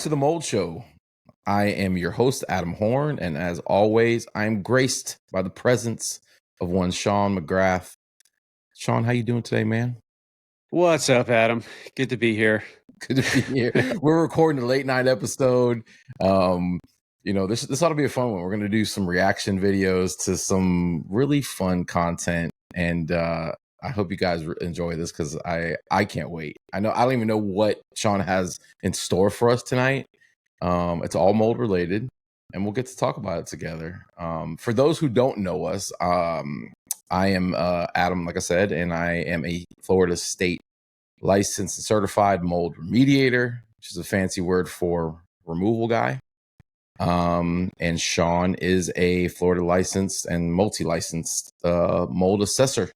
to the Mold Show. I am your host, Adam Horn, and as always, I am graced by the presence of one Sean McGrath. Sean, how you doing today, man? What's up, Adam? Good to be here. Good to be here. We're recording a late night episode. This ought to be a fun one. We're going to do some reaction videos to some really fun content, and I hope you guys enjoy this because I can't wait. I don't even know what Sean has in store for us tonight. It's all mold related, and we'll get to talk about it together. For those who don't know us, I am Adam, like I said, and I am a Florida State licensed and certified mold remediator, which is a fancy word for removal guy. And Sean is a Florida licensed and multi-licensed mold assessor,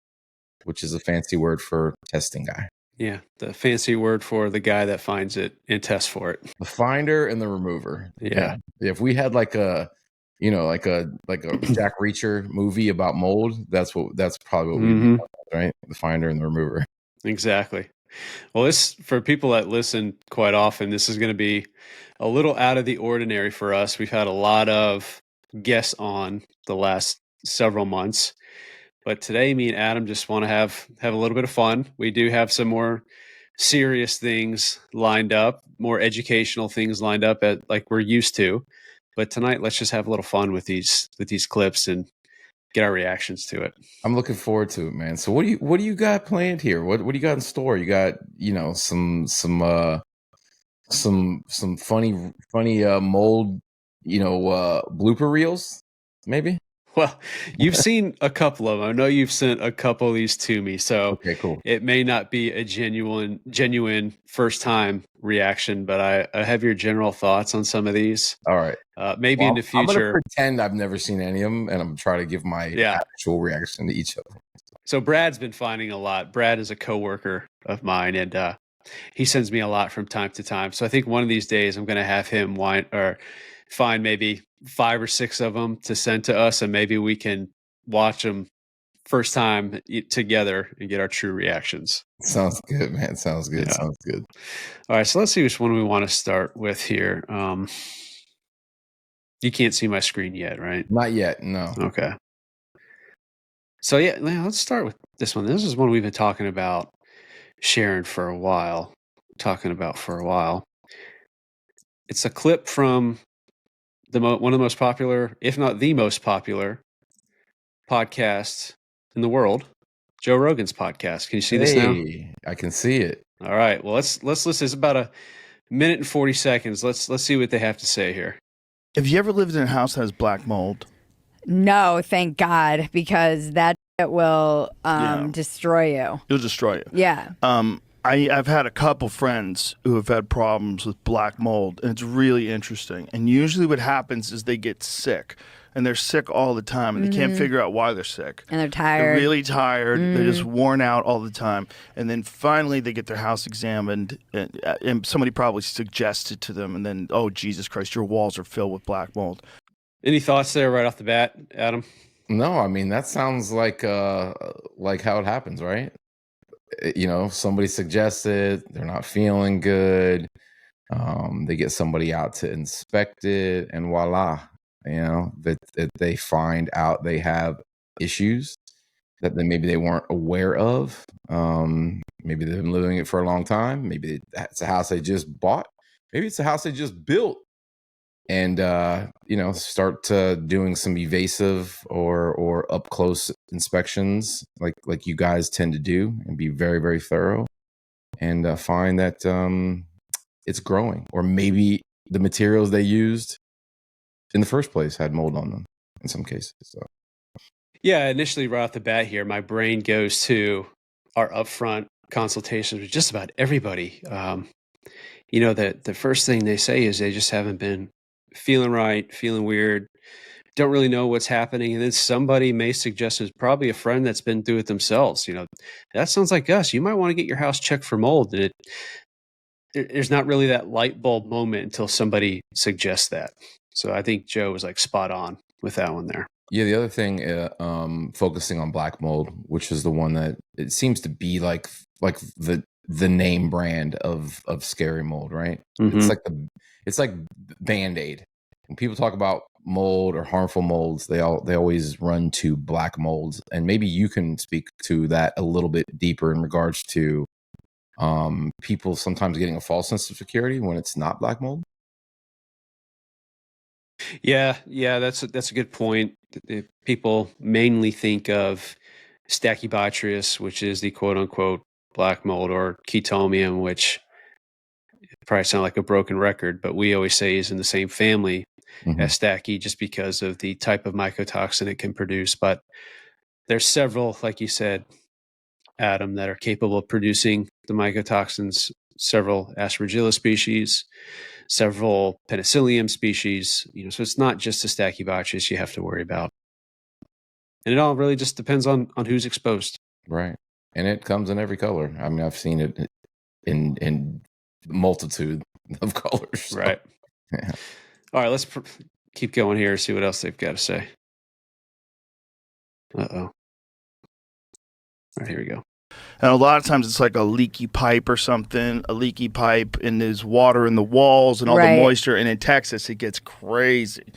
which is a fancy word for testing guy. Yeah, the fancy word for the guy that finds it and tests for it. The finder and the remover. Yeah. If we had like a Jack Reacher movie about mold, that's probably what we do, right? The finder and the remover. Exactly. Well, this, for people that listen quite often, this is going to be a little out of the ordinary for us. We've had a lot of guests on the last several months, but today me and Adam just want to have a little bit of fun. We do have some more serious things lined up, more educational things lined up like we're used to. But tonight, let's just have a little fun with these clips and get our reactions to it. I'm looking forward to it, man. So what do you got planned here? What do you got in store? You got, some funny mold, blooper reels, maybe? Well, you've seen a couple of them. I know you've sent a couple of these to me, so okay, cool. It may not be a genuine first time reaction, but I have your general thoughts on some of these. All right. Maybe in the future. I'm going to pretend I've never seen any of them, and I'm trying to give my actual reaction to each of them. So Brad's been finding a lot. Brad is a coworker of mine, and he sends me a lot from time to time. So I think one of these days I'm going to have him find maybe 5 or 6 of them to send to us, and maybe we can watch them first time together and get our true reactions. Sounds good, man. Sounds good. Yeah. Sounds good. All right, so let's see which one we want to start with here. You can't see my screen yet, right? Not yet, no. Okay. So yeah, let's start with this one. This is one we've been talking about sharing for a while. It's a clip from one of the most popular, if not the most popular, podcast in the world, Joe Rogan's podcast. Can you see this now? I can see it. All right. Well, let's listen. It's about a minute and 40 seconds. Let's see what they have to say here. Have you ever lived in a house that has black mold? No, thank God, because that will destroy you. It'll destroy you. Yeah. I've had a couple friends who have had problems with black mold, and it's really interesting. And usually what happens is they get sick, and they're sick all the time, and they can't figure out why they're sick. And they're tired. They're really tired. They're just worn out all the time. And then finally they get their house examined, and somebody probably suggested to them, and then, oh, Jesus Christ, your walls are filled with black mold. Any thoughts there right off the bat, Adam? No, I mean, that sounds like how it happens, right? Somebody suggests it, they're not feeling good. They get somebody out to inspect it, and voila, that they find out they have issues that maybe they weren't aware of. Maybe they've been living it for a long time. Maybe it's a house they just bought. Maybe it's a house they just built. And, start doing some evasive or up close inspections like you guys tend to do, and be very, very thorough, and find that it's growing, or maybe the materials they used in the first place had mold on them in some cases. So. Yeah, initially right off the bat here, my brain goes to our upfront consultations with just about everybody. The first thing they say is they just haven't been feeling right, feeling weird, don't really know what's happening. And then somebody may suggest, it's probably a friend that's been through it themselves. That sounds like us. You might want to get your house checked for mold. And there's not really that light bulb moment until somebody suggests that. So I think Joe was like spot on with that one there. Yeah, the other thing, focusing on black mold, which is the one that it seems to be like the the name brand of scary mold, right? Mm-hmm. It's like Band-Aid. When people talk about mold or harmful molds, they always run to black molds. And maybe you can speak to that a little bit deeper in regards to people sometimes getting a false sense of security when it's not black mold. Yeah, that's a good point. People mainly think of Stachybotrys, which is the quote unquote black mold, or Chaetomium, which probably sound like a broken record, but we always say is in the same family as Stachy, just because of the type of mycotoxin it can produce. But there's several, like you said, Adam, that are capable of producing the mycotoxins. Several Aspergillus species, several Penicillium species. So it's not just the Stachybotrys you have to worry about, and it all really just depends on who's exposed. Right, and it comes in every color. I mean, I've seen it in multitude of colors. So. Right. Yeah. All right, let's keep going here. See what else they've got to say. Uh-oh. All right, here we go. And a lot of times it's like a leaky pipe or something, and there's water in the walls and all the moisture. And in Texas, it gets crazy.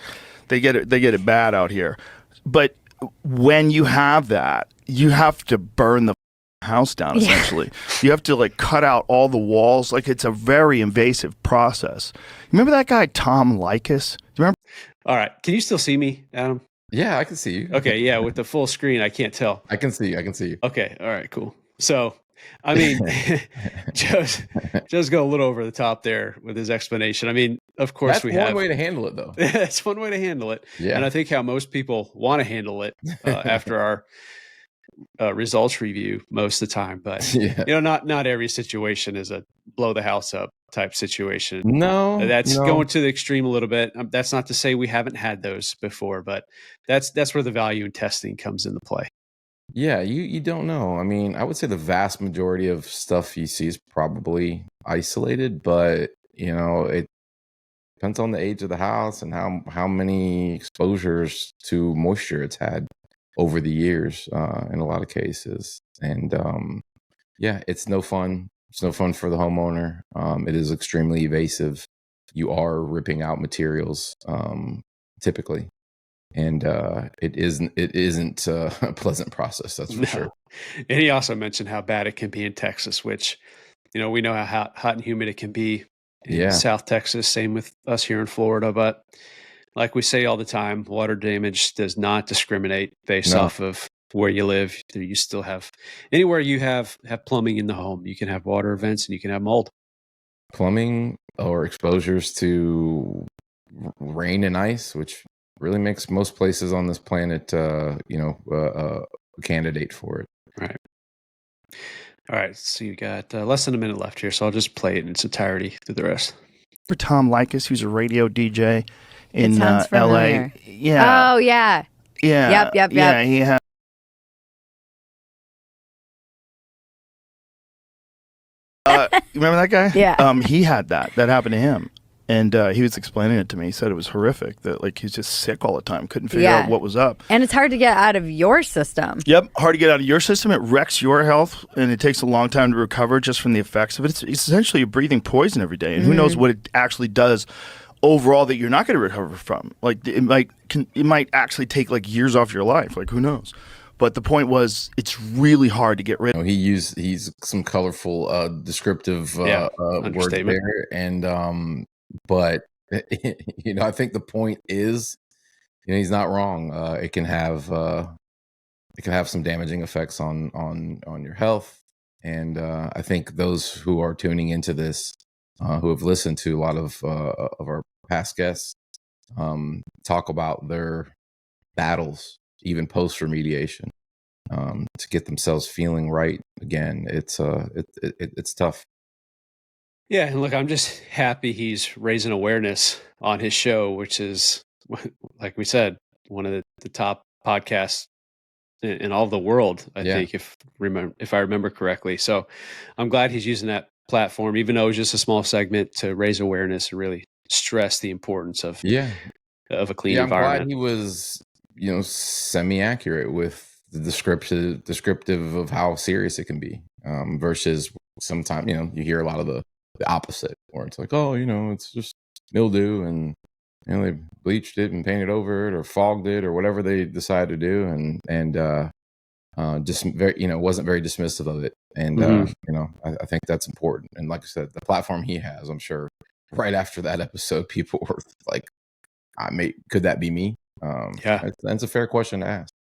They get it bad out here. But when you have that, you have to burn the house down, essentially. You have to like cut out all the walls. Like, it's a very invasive process. Remember that guy, Tom Likas? Do you remember? All right. Can you still see me, Adam? Yeah, I can see you. Okay, yeah, with the full screen, I can't tell. I can see you. Okay, all right, cool. So, I mean, Joe's go a little over the top there with his explanation. I mean, of course, that's one way to handle it, though. That's one way to handle it. Yeah. And I think how most people want to handle it after our results review most of the time. But, not every situation is a blow the house up type situation. No, that's going to the extreme a little bit. That's not to say we haven't had those before, but that's where the value in testing comes into play. Yeah, you don't know. I mean, I would say the vast majority of stuff you see is probably isolated, but it depends on the age of the house and how many exposures to moisture it's had over the years in a lot of cases. And it's no fun. It's no fun for the homeowner. It is extremely evasive. You are ripping out materials typically. And it isn't a pleasant process, that's for sure. And he also mentioned how bad it can be in Texas, which, we know how hot and humid it can be in South Texas. Same with us here in Florida. But like we say all the time, water damage does not discriminate based off of where you live. You still have anywhere you have plumbing in the home, you can have water events and you can have mold. Plumbing or exposures to rain and ice, which really makes most places on this planet, a candidate for it. Right. All right. So you got less than a minute left here, so I'll just play it in its entirety through the rest. For Tom Likas, who's a radio DJ in LA. Yeah. Oh yeah. Yeah. Yep. Yeah. He had. You remember that guy? Yeah. He had that. That happened to him. And he was explaining it to me. He said it was horrific, that like he's just sick all the time, couldn't figure out what was up. And it's hard to get out of your system. Yep, hard to get out of your system. It wrecks your health, and it takes a long time to recover just from the effects of it. It's essentially you're breathing poison every day, and who knows what it actually does overall that you're not going to recover from. Like it might actually take like years off your life. Like who knows? But the point was, it's really hard to get rid of. He's some colorful, descriptive words there, and but I think the point is, he's not wrong. It can have some damaging effects on your health, and I think those who are tuning into this, who have listened to a lot of our past guests, talk about their battles, even post remediation, to get themselves feeling right again. It's tough. Yeah, and look, I'm just happy he's raising awareness on his show, which is, like we said, one of the top podcasts in all the world, I think, if I remember correctly. So I'm glad he's using that platform, even though it was just a small segment, to raise awareness and really stress the importance of a clean environment. I'm glad he was, semi-accurate with the descriptive of how serious it can be, versus sometimes, you hear a lot of the opposite, where it's like, oh, it's just mildew, and they bleached it and painted over it or fogged it or whatever they decide to do, and just very, wasn't very dismissive of it. And I think that's important. And like I said, the platform he has, I'm sure right after that episode, people were like, could that be me? Yeah. That's a fair question to ask.